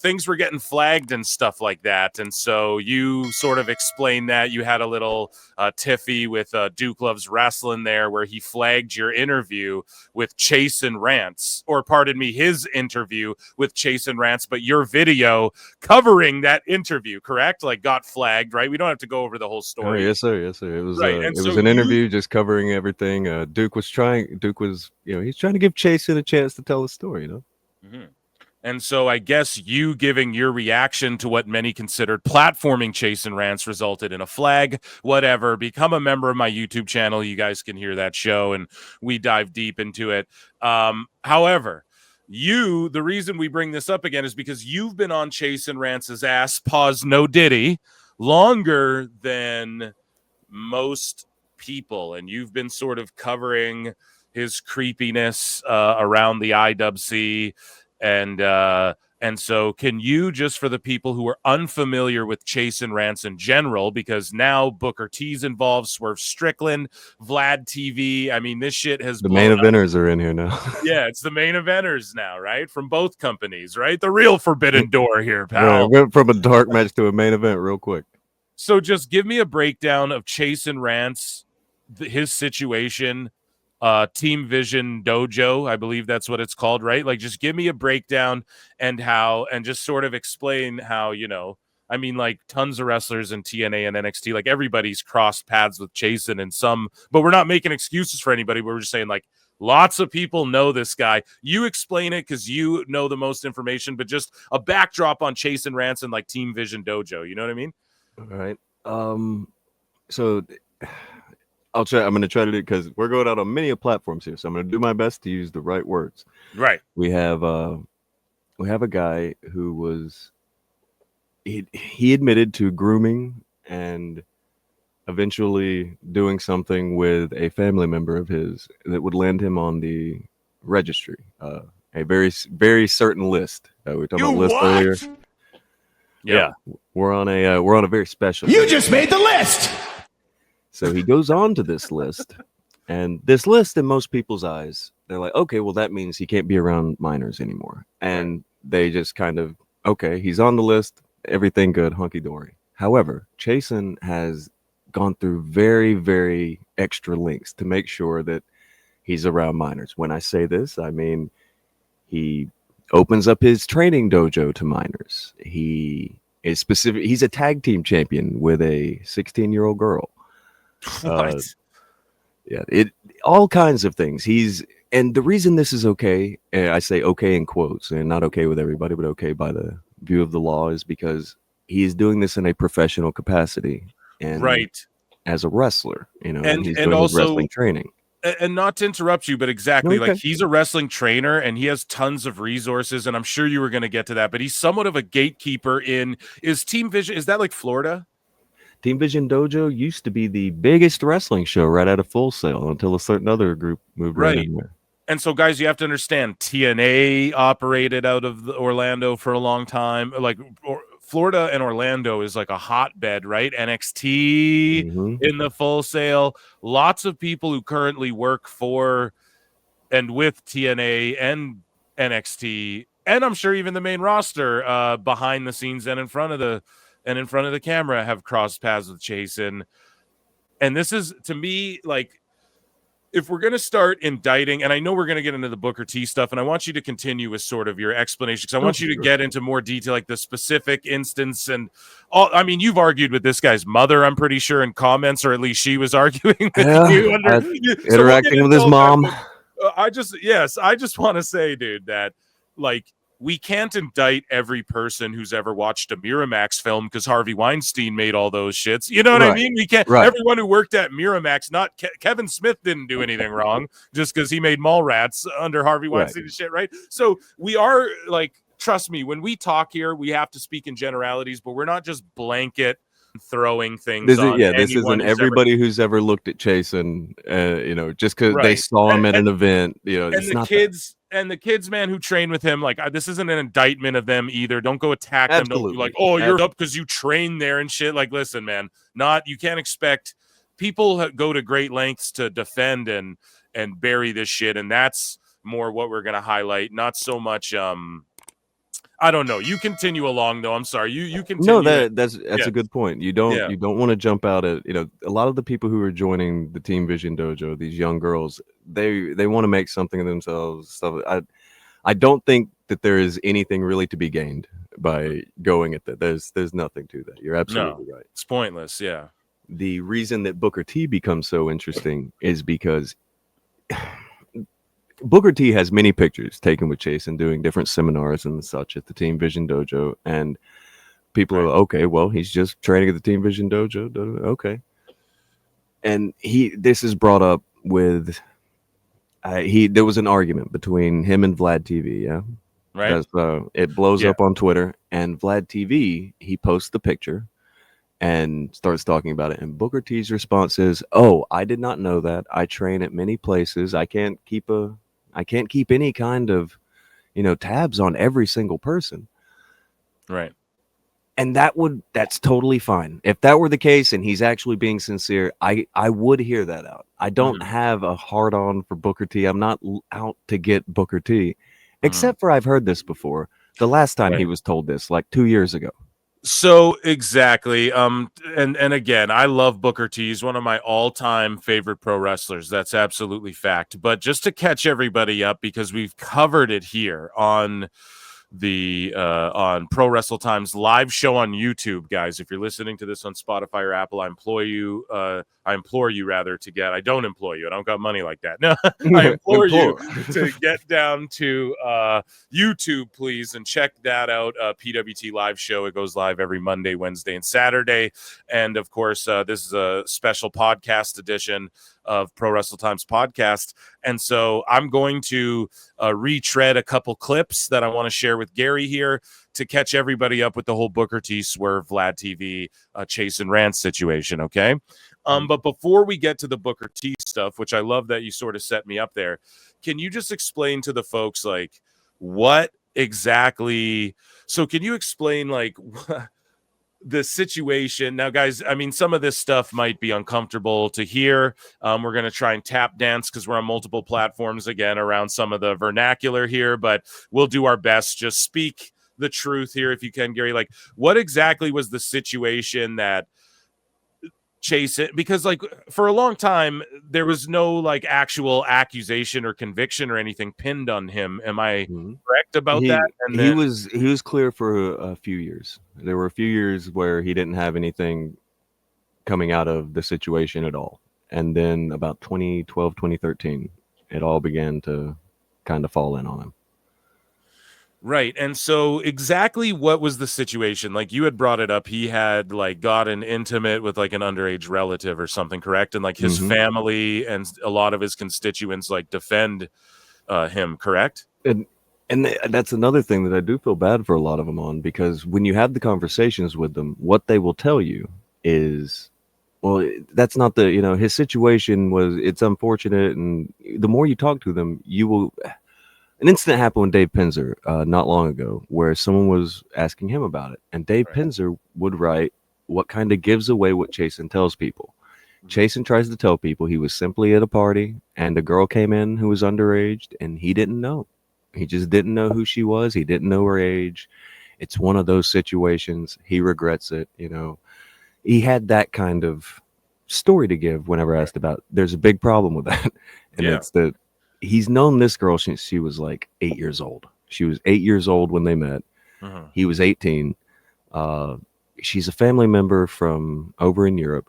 things were getting flagged and stuff like that. And so you sort of explained that you had a little tiffy with Duke Loves Wrestling there where he flagged your interview with Chasyn Rance, or pardon me, his interview with Chasyn Rance, but your video covering that interview, correct? Like got flagged, right? We don't have to go over the whole story. Oh, yes, sir. Yes, sir. It was right. it was an interview just covering everything. Duke was he's trying to give Chasyn a chance to tell his story, Mm-hmm. And so I guess you giving your reaction to what many considered platforming Chasyn Rance resulted in a flag, whatever. Become a member of my YouTube channel. You guys can hear that show and we dive deep into it. However, the reason we bring this up again is because you've been on Chasyn Rance's ass, pause, no diddy, longer than most people. And you've been sort of covering his creepiness around the IWC. And so can you, just for the people who are unfamiliar with Chasyn Rance in general, because now Booker T's involved, Swerve Strickland, Vlad TV. I mean, this shit has the main eventers are in here now. Yeah, it's the main eventers now, right? From both companies, right? The real Forbidden Door here, pal. Right, went from a dark match to a main event real quick. So just give me a breakdown of Chasyn Rance, his situation. Team Vision Dojo, I believe that's what it's called, right? Like, just give me a breakdown and just sort of explain how, I mean, like tons of wrestlers in TNA and NXT, like everybody's crossed paths with Chasyn and some, but we're not making excuses for anybody. We're just saying like lots of people know this guy. You explain it because you know the most information, but just a backdrop on Chasyn Rance and like Team Vision Dojo. You know what I mean? All right. So I'm going to try to do, because we're going out on many platforms here, so I'm going to do my best to use the right words. Right. We have a guy who was he admitted to grooming and eventually doing something with a family member of his that would land him on the registry, a very very certain list. We were talking about list earlier. Yeah, we're on a very special. You just made the list. So he goes on to this list, and this list, in most people's eyes, they're like, okay, well, that means he can't be around minors anymore. And they just kind of, okay, he's on the list, everything good, hunky-dory. However, Chasyn has gone through very, very extra lengths to make sure that he's around minors. When I say this, I mean he opens up his training dojo to minors. He is specific. He's a tag team champion with a 16-year-old girl. What? All kinds of things. And the reason this is okay, I say okay in quotes, and not okay with everybody, but okay by the view of the law, is because he is doing this in a professional capacity and as a wrestler, and he's doing also his wrestling training. And not to interrupt you, but exactly, like he's a wrestling trainer and he has tons of resources, and I'm sure you were going to get to that, but he's somewhat of a gatekeeper is Team Vision, is that like Florida? Team Vision Dojo used to be the biggest wrestling show right out of Full Sail until a certain other group moved right in there. And so, guys, you have to understand, TNA operated out of Orlando for a long time. Like, Florida and Orlando is like a hotbed, right? NXT in the Full Sail. Lots of people who currently work for and with TNA and NXT, and I'm sure even the main roster behind the scenes and in front of the camera have crossed paths with Chasyn. And this is, to me, like, if we're going to start indicting, and I know we're going to get into the Booker T stuff, and I want you to continue with sort of your explanation, because I want you to get into more detail, like the specific instance and all. I mean, you've argued with this guy's mother, I'm pretty sure, in comments, or at least she was arguing with you. Interacting with his mom. I just want to say, dude, that, like, we can't indict every person who's ever watched a Miramax film because Harvey Weinstein made all those shits. You know what I mean? We can't. Everyone who worked at Miramax, not Kevin Smith, didn't do anything wrong just because he made Mallrats under Harvey Weinstein and shit, right? So we are, like, trust me, when we talk here, we have to speak in generalities, but we're not just blanket throwing things. This isn't everybody who's ever looked at Chasyn, just because they saw him at an event. And it's the not kids. And the kids, man, who train with him, like, this isn't an indictment of them either. Don't go attack them. Don't be like, oh, you're up because you train there and shit. Like, listen, man, you can't expect people go to great lengths to defend and bury this shit. And that's more what we're going to highlight. Not so much I don't know. You continue along though. I'm sorry. You No, continue. that's Yeah. a good point. You don't want to jump out at, a lot of the people who are joining the Team Vision Dojo, these young girls, they want to make something of themselves. Stuff. I don't think that there is anything really to be gained by going at that. There's nothing to that. You're absolutely right. It's pointless. Yeah. The reason that Booker T becomes so interesting is because Booker T has many pictures taken with Chasyn doing different seminars and such at the Team Vision Dojo, and people are okay. Well, he's just training at the Team Vision Dojo. Okay, and this is brought up with there was an argument between him and Vlad TV. Yeah, right. It blows up on Twitter, and Vlad TV he posts the picture and starts talking about it. And Booker T's response is, "Oh, I did not know that. I train at many places. I can't keep any kind of, tabs on every single person." Right. And that's totally fine. If that were the case and he's actually being sincere, I would hear that out. I don't have a hard on for Booker T. I'm not out to get Booker T. Except for I've heard this before. The last time he was told this, like 2 years ago. So exactly. And again, I love Booker T. He's one of my all-time favorite pro wrestlers. That's absolutely fact. But just to catch everybody up, because we've covered it here on the on Pro Wrestle Times live show on YouTube, guys. If you're listening to this on Spotify or Apple, I implore you rather to get. I don't employ you. I don't got money like that. No, I implore you to get down to YouTube, please, and check that out. PWT live show. It goes live every Monday, Wednesday, and Saturday. And of course, this is a special podcast edition of Pro Wrestle Times podcast. And so I'm going to retread a couple clips that I want to share with Gary here to catch everybody up with the whole Booker T, Swerve, Vlad TV, Chasyn Rance situation. Okay. But before we get to the Booker T stuff, which I love that you sort of set me up there, can you just explain to the folks, like, what exactly? So can you explain, like, the situation now, guys? I mean, some of this stuff might be uncomfortable to hear. We're going to try and tap dance because we're on multiple platforms again around some of the vernacular here, but we'll do our best. Just speak the truth here if you can, Gary. Like, what exactly was the situation that Chasyn, because like for a long time there was no like actual accusation or conviction or anything pinned on him. Am I correct about that? And he was clear for a few years. There were a few years where he didn't have anything coming out of the situation at all. And then about 2012, 2013, it all began to kind of fall in on him. Right. And so exactly what was the situation? Like you had brought it up. He had like gotten intimate with like an underage relative or something, correct? And like his family and a lot of his constituents like defend him, correct? And that's another thing that I do feel bad for a lot of them on, because when you have the conversations with them, what they will tell you is, well, that's not the, his situation it's unfortunate. And the more you talk to them, you will. An incident happened with Dave Pinzer not long ago where someone was asking him about it. And Dave Pinzer would write what kind of gives away what Chasyn tells people. Chasyn tries to tell people he was simply at a party and a girl came in who was underage and he didn't know. He just didn't know who she was. He didn't know her age. It's one of those situations. He regrets it. He had that kind of story to give whenever asked about. There's a big problem with that. And it's that he's known this girl since she was like 8 years old. She was 8 years old when they met. He was 18. She's a family member from over in Europe.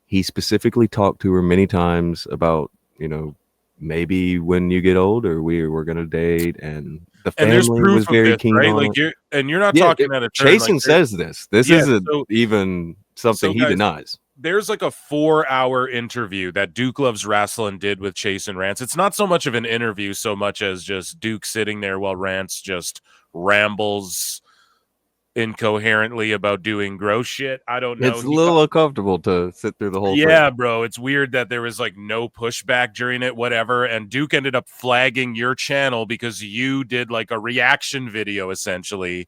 He specifically talked to her many times about, maybe when you get older, we're going to date. And the family was very keen on it. You're not talking at a turn. Chasyn says this. This isn't even something he denies. There's like a 4-hour interview that Duke Loves Wrestling did with Chasyn Rance. It's not so much of an interview so much as just Duke sitting there while Rance just rambles incoherently about doing gross shit. I don't know. It's a little uncomfortable to sit through the whole thing. Yeah, bro. It's weird that there was like no pushback during it, whatever. And Duke ended up flagging your channel because you did like a reaction video essentially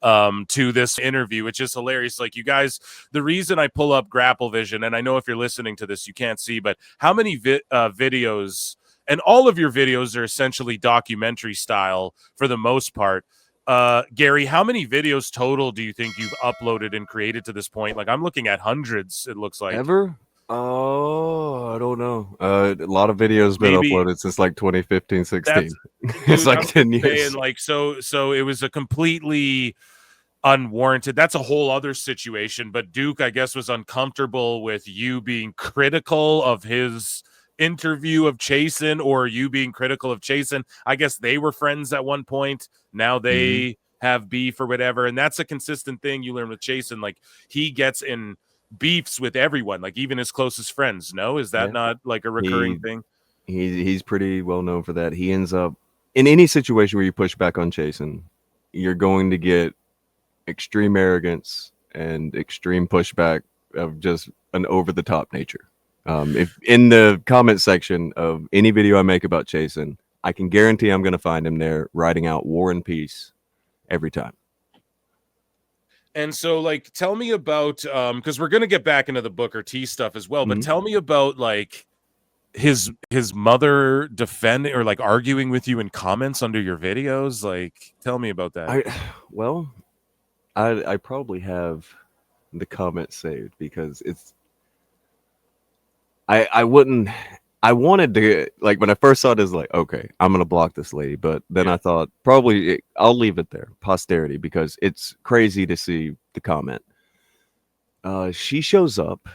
to this interview, which is hilarious. Like, you guys, the reason I pull up Grapple Vision, and I know if you're listening to this, you can't see, but how many videos, and all of your videos are essentially documentary style for the most part. Gary, how many videos total do you think you've uploaded and created to this point? Like, I'm looking at hundreds, it looks like. Ever? Oh, I don't know. A lot of videos been Maybe uploaded since like 2015, 16. It's dude, like I'm 10 years. saying, like, so it was a completely unwarranted. That's a whole other situation. But Duke, I guess, was uncomfortable with you being critical of his interview of Chasyn, or you being critical of Chasyn. I guess they were friends at one point. Now they have beef or whatever. And that's a consistent thing you learn with Chasyn. Like, he gets in beefs with everyone, like even his closest friends. No, is that not like a recurring thing? He's pretty well known for that. He ends up in any situation where you push back on Chasyn, you're going to get extreme arrogance and extreme pushback of just an over the top nature. If in the comment section of any video I make about Chasyn, I can guarantee I'm going to find him there writing out War and Peace every time. And so, like, tell me about because we're gonna get back into the Booker T stuff as well, but tell me about like his mother defending or like arguing with you in comments under your videos. Like, tell me about that. I probably have the comments saved because it's I wanted to, like, when I first saw it, is like, okay, I'm gonna block this lady, but then I thought probably I'll leave it there, posterity, because it's crazy to see the comment. She shows up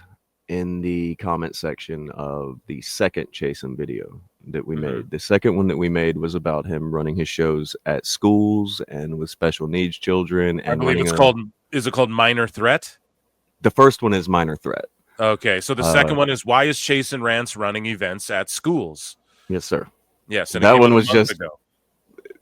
in the comment section of the second Chasyn video that we made. The second one that we made was about him running his shows at schools and with special needs children. And I believe it's is it called Minor Threat? The first one is Minor Threat. Okay, so the second one is why is Chasyn Rance running events at schools? Yes, sir. Yes, and that one was just ago.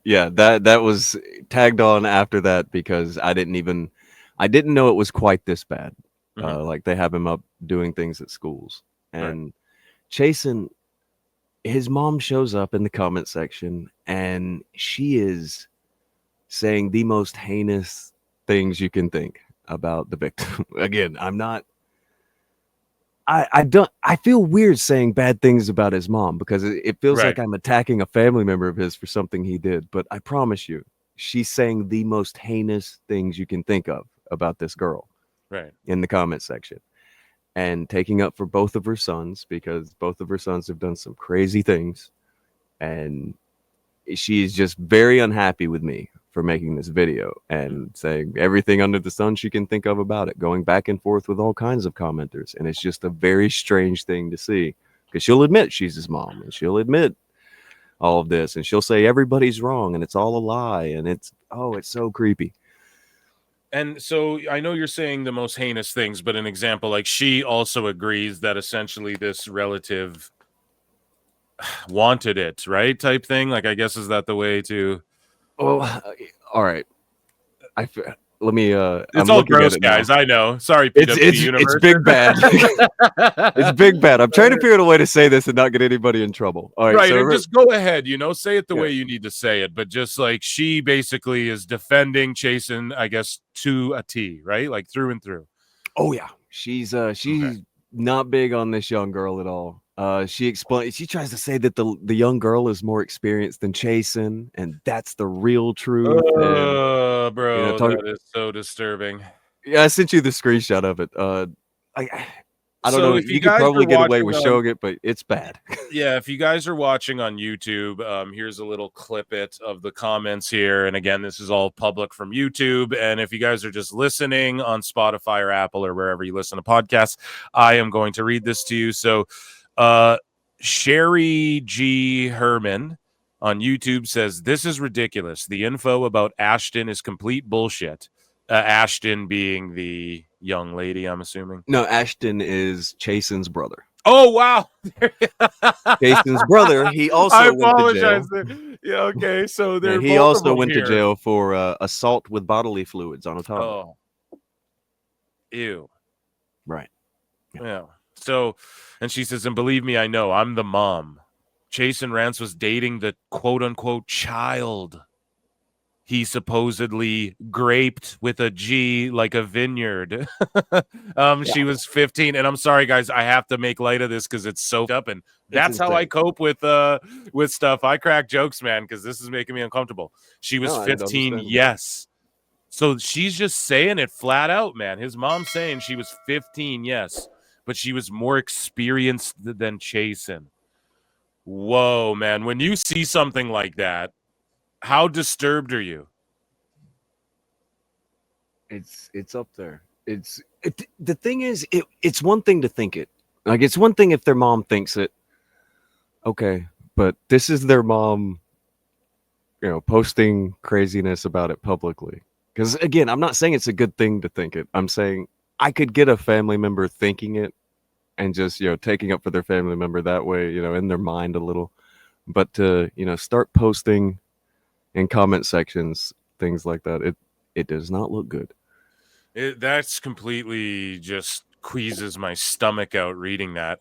Yeah, that was tagged on after that because I didn't know it was quite this bad. Like, they have him up doing things at schools, and Chasyn, his mom shows up in the comment section and she is saying the most heinous things you can think about the victim. Again, I feel weird saying bad things about his mom because it feels like I'm attacking a family member of his for something he did. But I promise you, she's saying the most heinous things you can think of about this girl in the comment section, and taking up for both of her sons because both of her sons have done some crazy things. And she is just very unhappy with me for making this video and saying everything under the sun she can think of about it, going back and forth with all kinds of commenters. And it's just a very strange thing to see because she'll admit she's his mom and she'll admit all of this and she'll say everybody's wrong and it's all a lie. And it's so creepy. And so I know you're saying the most heinous things, but an example, like, she also agrees that essentially this relative wanted it, right? Type thing. Like, I guess, is that the way to... Oh, all right. Let me. It's all gross, guys. I know. Sorry, PWT Universe. It's big bad. It's big bad. I'm trying to figure out a way to say this and not get anybody in trouble. All right, and just go ahead. Say it the way you need to say it. But just like, she basically is defending Chasyn, I guess, to a T, right? Like, through and through. Oh yeah, she's not big on this young girl at all. She tries to say that the young girl is more experienced than Chasyn, and that's the real truth. Bro, that is so disturbing. Yeah, I sent you the screenshot of it. I don't know. You could probably get away with showing it, but it's bad. Yeah, if you guys are watching on YouTube, here's a little clip of the comments here. And again, this is all public from YouTube. And if you guys are just listening on Spotify or Apple or wherever you listen to podcasts, I am going to read this to you. So, Sherry G. Herman on YouTube says, "This is ridiculous. The info about Ashton is complete bullshit." Ashton being the young lady, I'm assuming. No, Ashton is Chasyn's brother. Oh, wow. Chasyn's brother. He also went to jail. Yeah, okay. So he also went to jail for assault with bodily fluids on a toddler. Oh. Ew. Right. Yeah. So, and she says, and believe me, I know, I'm the mom. Chasyn Rance was dating the quote-unquote child. he supposedly graped with a G like a vineyard. She was 15, and I'm sorry guys, I have to make light of this because it's so up, and that's how I cope with stuff. I crack jokes, man, because this is making me uncomfortable. She was 15, yes. So she's just saying it flat out, man. His mom's saying she was 15, yes, but she was more experienced than Chasyn. Whoa, man. When you see something like that, how disturbed are you? It's up there. The thing is, it's one thing to think it. Like, it's one thing if their mom thinks it. Okay, but this is their mom, posting craziness about it publicly. Because again, I'm not saying it's a good thing to think it. I'm saying I could get a family member thinking it and just, taking up for their family member that way, in their mind a little. But to, start posting in comment sections, things like that, it does not look good. That's completely just queases my stomach out reading that.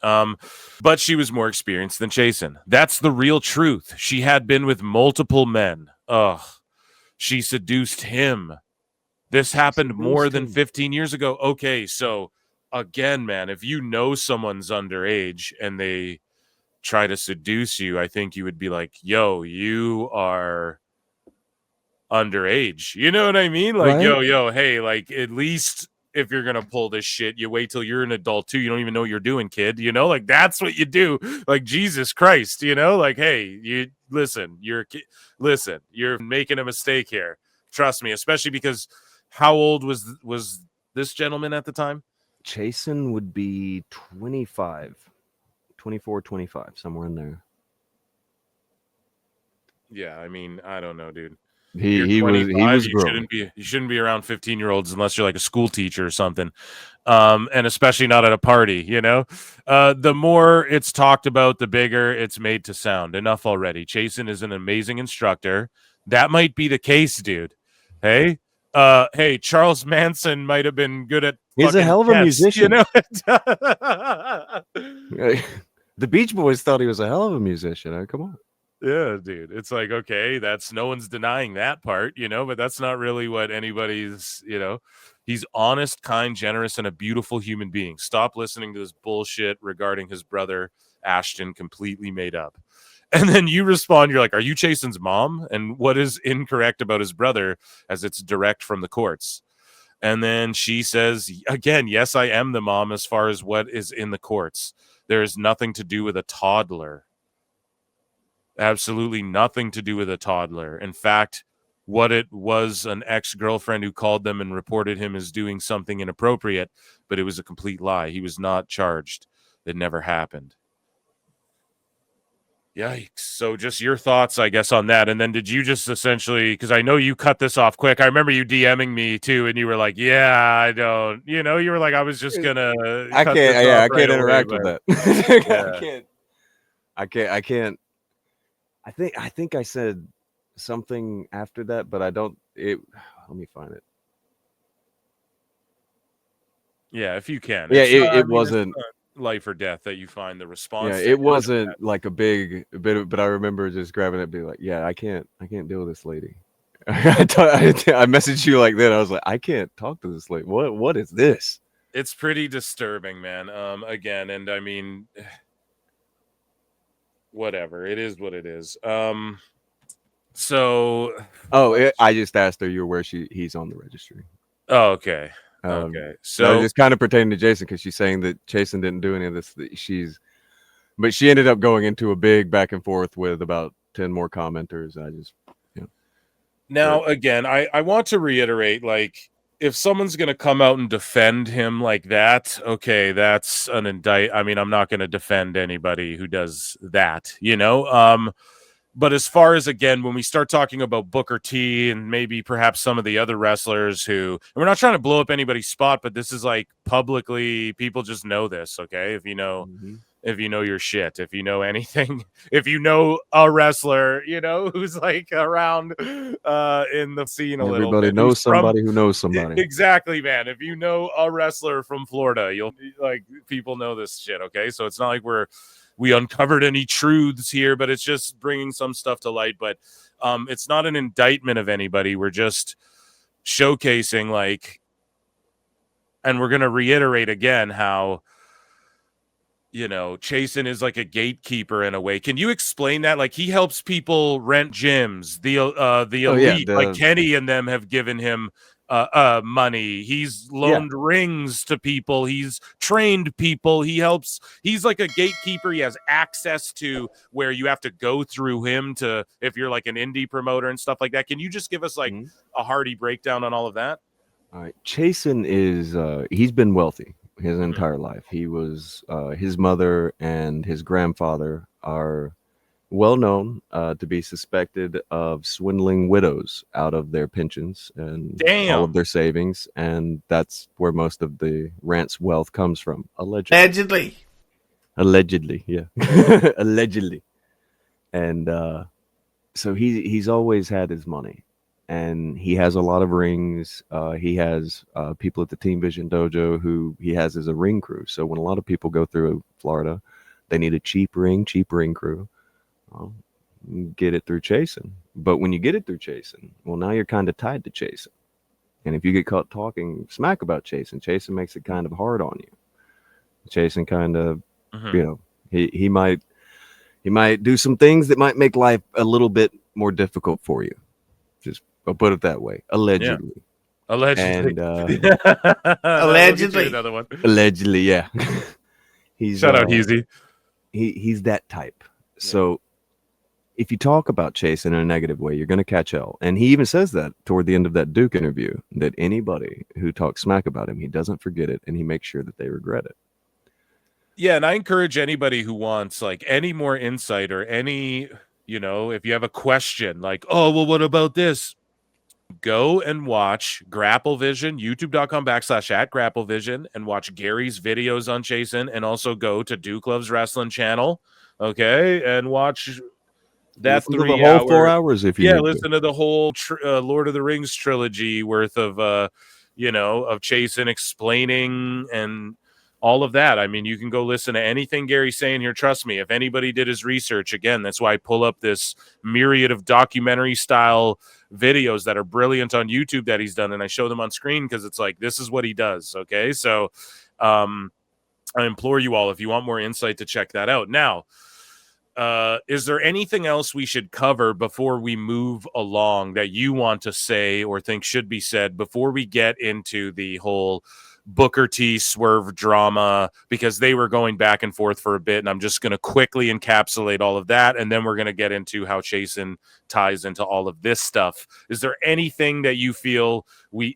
But she was more experienced than Chasyn. That's the real truth. She had been with multiple men. Ugh. She seduced him. This happened more than 15 years ago. Okay, so again, man, if you know someone's underage and they try to seduce you, I think you would be like, yo, you are underage. You know what I mean? Like, right? yo, hey, like, at least if you're gonna pull this shit, you wait till you're an adult too. You don't even know what you're doing, kid. Like, that's what you do. Like, Jesus Christ, like, hey, you listen, you're making a mistake here. Trust me, especially because how old was this gentleman at the time? Chasyn would be 24, 25, somewhere in there. Yeah, I mean, I don't know, dude. He was grown. You shouldn't be around 15-year-olds unless you're like a school teacher or something, and especially not at a party. The more it's talked about, the bigger it's made to sound. Enough already. Chasyn is an amazing instructor. That might be the case, dude. Hey, Charles Manson might have been good at. He's a hell of a musician. The Beach Boys thought he was a hell of a musician. Come on. Yeah, dude. It's like, okay, no one's denying that part, but that's not really what anybody's, he's honest, kind, generous, and a beautiful human being. Stop listening to this bullshit regarding his brother, Ashton, completely made up. And then you respond, you're like, are you Chasyn's mom? And what is incorrect about his brother, as it's direct from the courts? And then she says, again, yes, I am the mom as far as what is in the courts. There is nothing to do with a toddler. Absolutely nothing to do with a toddler. In fact, what it was, an ex-girlfriend who called them and reported him as doing something inappropriate, but it was a complete lie. He was not charged. It never happened. Yikes. So just your thoughts, I guess, on that. And then did you just essentially, because I know you cut this off quick. I remember you DMing me too, and you were like, yeah, I don't, you were like, I was just going to. I can't interact with that. Yeah. I can't. I think I said something after that, but I don't. Let me find it. Yeah, if you can. Yeah, it wasn't life or death that you find the response. Yeah, it wasn't like a big bit, but I remember just grabbing it and being like, yeah, I can't deal with this lady. I messaged you like that. I was like, I can't talk to this lady. What is this? It's pretty disturbing, man. Again, and I mean, whatever. It is what it is. So. I just asked her. You're where he's on the registry. Oh, okay. Okay. So just kind of pertaining to Jason, because she's saying that Chasyn didn't do any of this. But she ended up going into a big back and forth with about 10 more commenters. I just, Now, again, I want to reiterate, like, if someone's going to come out and defend him like that, okay, that's an I mean, I'm not going to defend anybody who does that, But as far as, again, when we start talking about Booker T and maybe perhaps some of the other wrestlers who, and we're not trying to blow up anybody's spot, but this is like publicly, people just know this, okay? If you know, if you know your shit, if you know anything, if you know a wrestler, who's like around in the scene a little bit. Everybody knows somebody who knows somebody. Exactly, man. If you know a wrestler from Florida, you'll like, people know this shit, okay? So it's not like we're we uncovered any truths here, but it's just bringing some stuff to light. But it's not an indictment of anybody. We're just showcasing, like, and we're going to reiterate again how, you know, Chasyn is like a gatekeeper in a way. Can you explain that? Like, he helps people rent gyms. The elite, like Kenny and them, have given him money. He's loaned rings to people. He's trained people. He's like a gatekeeper. He has access to where you have to go through him to, if you're like an indie promoter and stuff like that. Can you just give us like a hearty breakdown on all of that? All right. Chasyn is, he's been wealthy his entire life. He was, his mother and his grandfather are well known to be suspected of swindling widows out of their pensions and all of their savings. And that's where most of the Rance wealth comes from. Allegedly. Yeah. Allegedly. And so he's always had his money. And he has a lot of rings. He has people at the Team Vision Dojo who he has as a ring crew. So when a lot of people go through Florida, they need a cheap ring crew. Well, get it through Chasyn. But when you get it through Chasyn, well, now you're kind of tied to Chasyn. And if you get caught talking smack about Chasyn makes it kind of hard on you. Chasyn kind of, you know, he might do some things that might make life a little bit more difficult for you. Just, I'll put it that way. Allegedly. Yeah. Allegedly. And, allegedly. Another one. Allegedly, yeah. Shout out Heezy. He's that type. Yeah. So if you talk about Chasyn in a negative way, you're going to catch hell. And he even says that toward the end of that Duke interview, that anybody who talks smack about him, he doesn't forget it, and he makes sure that they regret it. Yeah, and I encourage anybody who wants like any more insight or any, you know, if you have a question like, oh, well, what about this? Go and watch GrappleVision, youtube.com/@GrappleVision, and watch Gary's videos on Chasyn, and also go to Duke Loves Wrestling channel, okay, and watch that 3 hour, 4 hours if you listen to the whole Lord of the Rings trilogy worth of, you know, of Chasyn explaining and all of that. I mean, you can go listen to anything Gary's saying here. Trust me, if anybody did his research, again, that's why I pull up this myriad of documentary style videos that are brilliant on YouTube that he's done, and I show them on screen because it's like, this is what he does. Okay, so I implore you all, if you want more insight, to check that out. Now, is there anything else we should cover before we move along that you want to say or think should be said before we get into the whole Booker T Swerve drama, because they were going back and forth for a bit, and I'm just going to quickly encapsulate all of that, and then we're going to get into how Chasyn ties into all of this stuff. Is there anything that you feel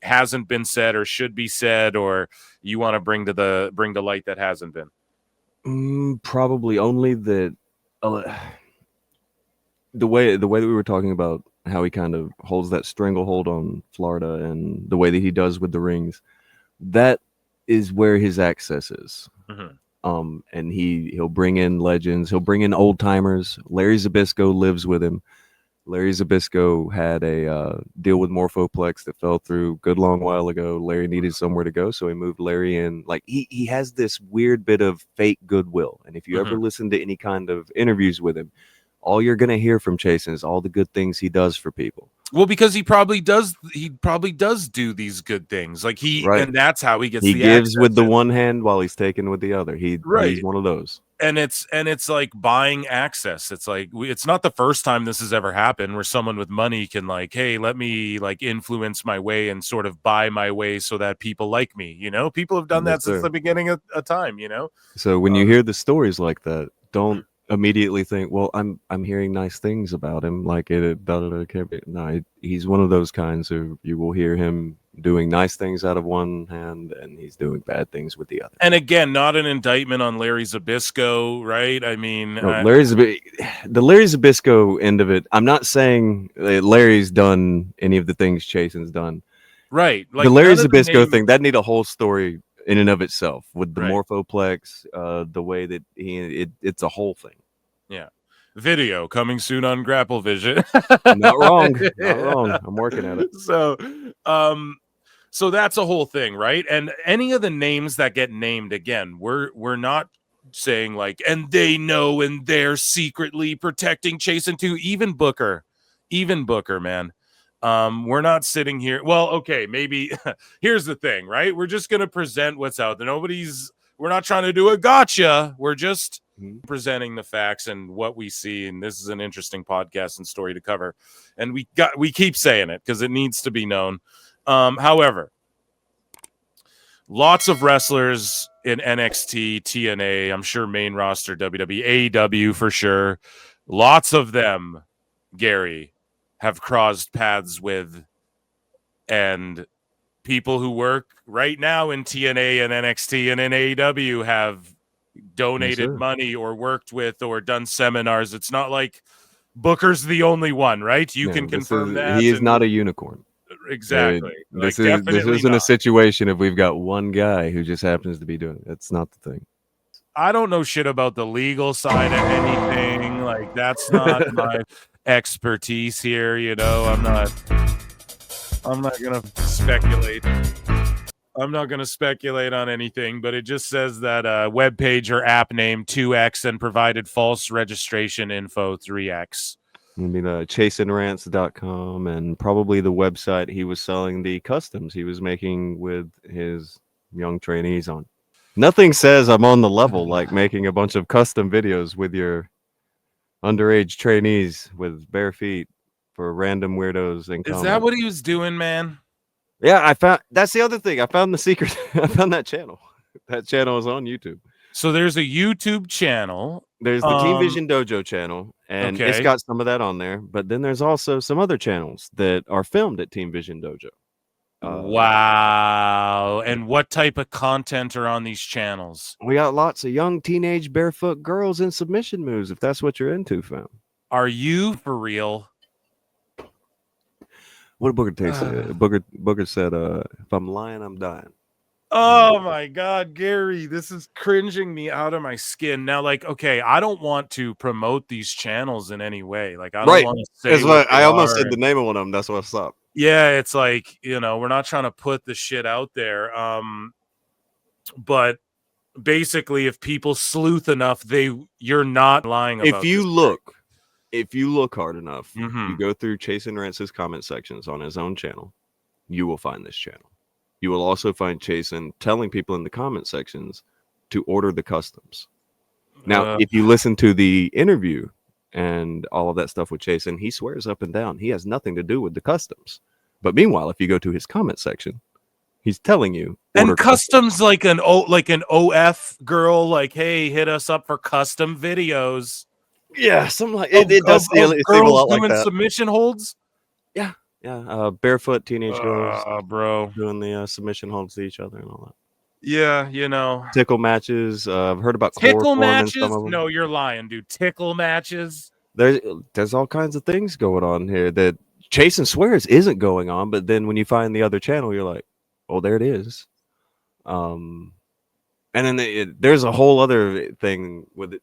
hasn't been said or should be said, or you want to bring to light that hasn't been? Probably only that the way that we were talking about how he kind of holds that stranglehold on Florida and the way that he does with the rings. That is where his access is. And he'll bring in legends. He'll bring in old timers. Larry Zbyszko lives with him. Larry Zbyszko had a deal with Morphoplex that fell through a good long while ago. Larry needed somewhere to go, so he moved Larry in. Like, he has this weird bit of fake goodwill. And if you ever listen to any kind of interviews with him, all you're going to hear from Chasyn is all the good things he does for people. Well, because he probably does do these good things. Like and that's how he gets. He gives with the one hand while he's taking with the other. He's one of those. And it's like buying access. It's like, it's not the first time this has ever happened where someone with money can like, hey, let me like influence my way and sort of buy my way so that people like me. You know, people have done that since the beginning of time. You know, so when you hear the stories like that, don't immediately think, well, I'm hearing nice things about him, like it can't be. No, he's one of those kinds who you will hear him doing nice things out of one hand and he's doing bad things with the other. And again, not an indictment on Larry Zbyszko, right? I mean, the Larry Zbyszko end of it, I'm not saying that Larry's done any of the things Chasyn's done, right? Like the Larry Zbyszko thing, that need a whole story in and of itself with the Morphoplex, the way that it's a whole thing. Yeah. Video coming soon on GrappleVision. Not wrong. I'm working at it. So that's a whole thing, right? And any of the names that get named, again, we're not saying like, and they know, and they're secretly protecting Chasyn too. Even Booker, man. We're not sitting here. Well, okay, maybe here's the thing, right? We're just gonna present what's out there. We're not trying to do a gotcha. We're just presenting the facts and what we see. And this is an interesting podcast and story to cover. And we keep saying it because it needs to be known. However, lots of wrestlers in NXT, TNA, I'm sure main roster, WWE, AEW for sure. Lots of them, Gary, have crossed paths with, and people who work right now in TNA and NXT and in AEW have donated money or worked with or done seminars. It's not like Booker's the only one, right? You can confirm that. He is not a unicorn. Exactly. This isn't a situation if we've got one guy who just happens to be doing it. That's not the thing. I don't know shit about the legal side of anything. Like, that's not my expertise here. You know, I'm not gonna speculate. I'm not gonna speculate on anything, but it just says that webpage or app name 2x and provided false registration info 3x. I mean, ChasynRance.com, and probably the website he was selling the customs he was making with his young trainees on. Nothing says I'm on the level like making a bunch of custom videos with your underage trainees with bare feet for random weirdos. Is that what he was doing, man? Yeah, that's the other thing. I found the secret. I found that channel. That channel is on YouTube. So there's a YouTube channel. There's the Team Vision Dojo channel, and it's got some of that on there. But then there's also some other channels that are filmed at Team Vision Dojo. Wow. And what type of content are on these channels? We got lots of young teenage barefoot girls in submission moves, if that's what you're into, fam. Are you for real? What did Booker say? Booker said, if I'm lying, I'm dying. Oh my God, Gary, this is cringing me out of my skin. Now, like, okay, I don't want to promote these channels in any way. Like, I don't want to say that's what I almost said the name of one of them. That's what's up. Yeah, it's like, you know, we're not trying to put the shit out there. But basically, if people sleuth enough, you're not lying about If you look hard enough, you go through Chasyn Rance's comment sections on his own channel, you will find this channel. You will also find Chasyn telling people in the comment sections to order the customs. Now, if you listen to the interview and all of that stuff with Chasyn, he swears up and down he has nothing to do with the customs. But meanwhile, if you go to his comment section, he's telling you. And customs like an OF girl, like, hey, hit us up for custom videos. Yeah, something like it does seem a lot like that. Submission holds. Yeah, barefoot teenage girls, bro, doing the submission holds to each other and all that. Yeah, you know, tickle matches. I've heard about tickle matches. No, you're lying, dude. Tickle matches. There's all kinds of things going on here that Chasyn swears isn't going on, but then when you find the other channel, you're like, oh, there it is. And then there's a whole other thing with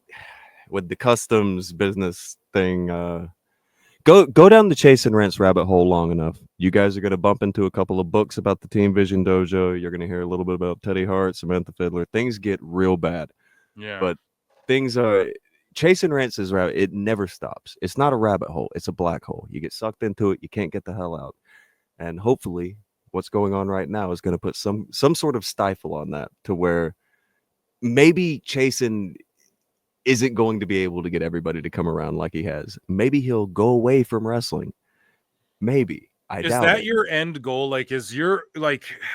the customs business thing. Go down the Chasyn Rance rabbit hole long enough. You guys are going to bump into a couple of books about the Team Vision Dojo. You're going to hear a little bit about Teddy Hart, Samantha Fiddler. Things get real bad. Yeah. But things are... Chasyn Rance's rabbit, it never stops. It's not a rabbit hole. It's a black hole. You get sucked into it. You can't get the hell out. And hopefully what's going on right now is going to put some sort of stifle on that to where maybe Chasyn isn't going to be able to get everybody to come around like he has. Maybe he'll go away from wrestling. Maybe. I doubt it. Is that your end goal? Like,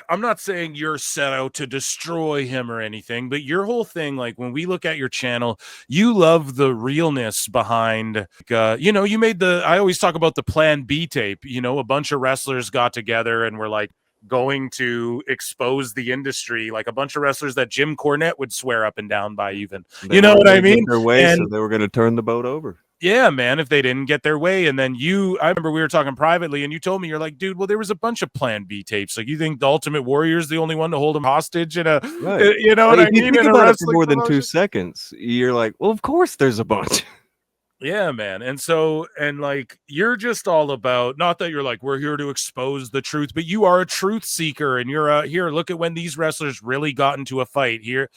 I'm not saying you're set out to destroy him or anything, but your whole thing, like when we look at your channel, you love the realness behind, you made I always talk about the Plan B tape, a bunch of wrestlers got together and were like, going to expose the industry, like a bunch of wrestlers that Jim Cornette would swear up and down by. Even you know what I mean? Their way, so they were going to turn the boat over. Yeah, man. If they didn't get their way, and then I remember we were talking privately, and you told me, you're like, dude, well, there was a bunch of Plan B tapes. Like, you think the Ultimate Warrior is the only one to hold him hostage in a, right. You know what I mean? Think about it for more than 2 seconds. You're like, well, of course, there's a bunch. Yeah, man. And so, and like, you're just all about, not that you're like, we're here to expose the truth, but you are a truth seeker. And you're here, look at when these wrestlers really got into a fight here.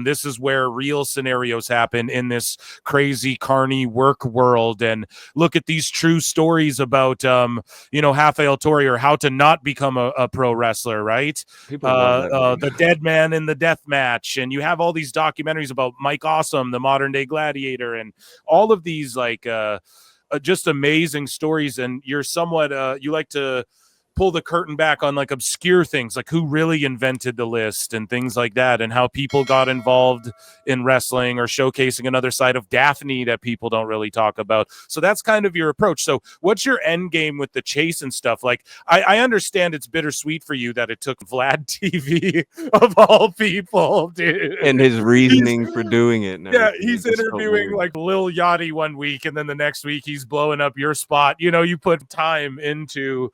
This is where real scenarios happen in this crazy carny work world. And look at these true stories about, Rafael Torre, or how to not become a pro wrestler, right? People love that movie. The Dead Man in the Death Match. And you have all these documentaries about Mike Awesome, the modern day gladiator, and all of these just amazing stories. And you're somewhat you like to pull the curtain back on like obscure things, like who really invented the list and things like that, and how people got involved in wrestling, or showcasing another side of Daphne that people don't really talk about. So that's kind of your approach. So what's your end game with the Chasyn stuff? Like, I understand it's bittersweet for you that it took Vlad TV of all people, dude, and his reasoning for doing it. Yeah, he's interviewing like Lil Yachty one week, and then the next week he's blowing up your spot. You put time into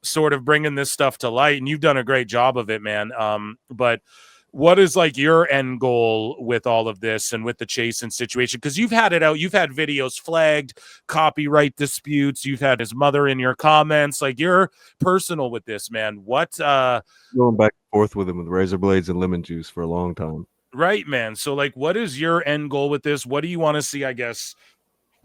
sort of bringing this stuff to light, and you've done a great job of it, man. But what is like your end goal with all of this and with the Chasyn situation? Because you've had it out, you've had videos flagged, copyright disputes, you've had his mother in your comments, like you're personal with this, man. What going back and forth with him with razor blades and lemon juice for a long time. Right, man. So like, what is your end goal with this? What do you want to see, I guess,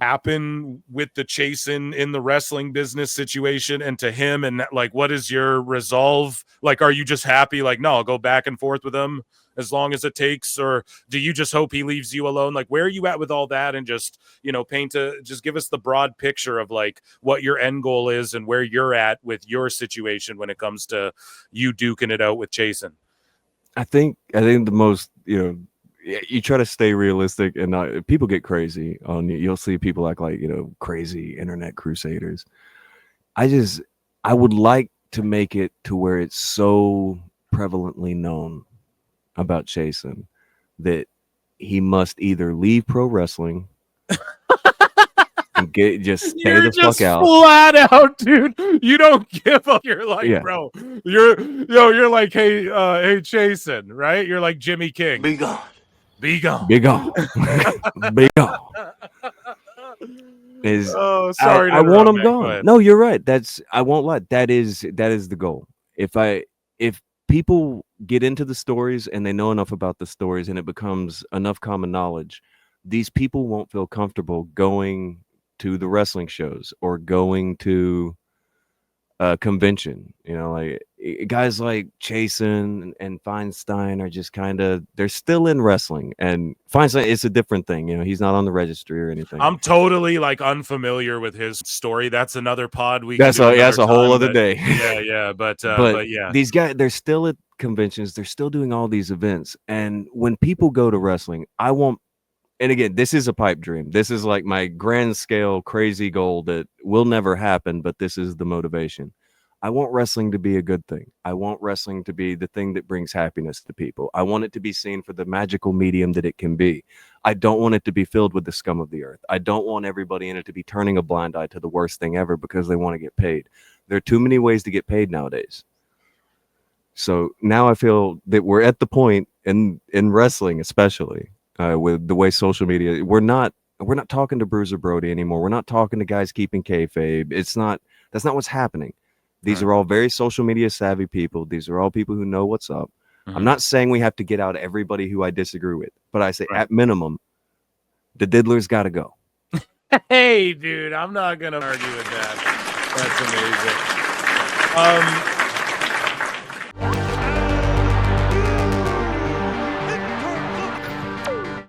happen with the Chasyn in the wrestling business situation and to him? And like, what is your resolve? Like, are you just happy? Like, no, I'll go back and forth with him as long as it takes, or do you just hope he leaves you alone? Like, where are you at with all that? And just, just give us the broad picture of like what your end goal is and where you're at with your situation when it comes to you duking it out with Chasyn. I think the most, you try to stay realistic, and not, people get crazy on you. You'll see people act like, crazy internet crusaders. I would like to make it to where it's so prevalently known about Chasyn that he must either leave pro wrestling and stay the fuck out. Flat out, dude. You don't give up. You're like, bro. You're like, hey, Chasyn, right? You're like Jimmy King. Be gone. Be gone. Be gone. Be gone. Sorry. I want him gone. No, you're right. I won't lie. That is the goal. If people get into the stories and they know enough about the stories and it becomes enough common knowledge, these people won't feel comfortable going to the wrestling shows or going to a convention. Like guys like Chasyn and Feinstein are just they're still in wrestling, and Feinstein, it's a different thing. He's not on the registry or anything. I'm totally like unfamiliar with his story. That's another pod. That's a whole other day. Yeah. But yeah, these guys, they're still at conventions. They're still doing all these events. And when people go to wrestling, and again, this is a pipe dream. This is like my grand scale crazy goal that will never happen, but this is the motivation. I want wrestling to be a good thing. I want wrestling to be the thing that brings happiness to people. I want it to be seen for the magical medium that it can be. I don't want it to be filled with the scum of the earth. I don't want everybody in it to be turning a blind eye to the worst thing ever because they want to get paid. There are too many ways to get paid nowadays. So now I feel that we're at the point in wrestling, especially with the way social media, we're not talking to Bruiser Brody anymore. We're not talking to guys keeping kayfabe. That's not what's happening. These are all very social media savvy people. These are all people who know what's up. Mm-hmm. I'm not saying we have to get out everybody who I disagree with, but I say at minimum, the diddler's got to go. Hey, dude, I'm not going to argue with that. That's amazing.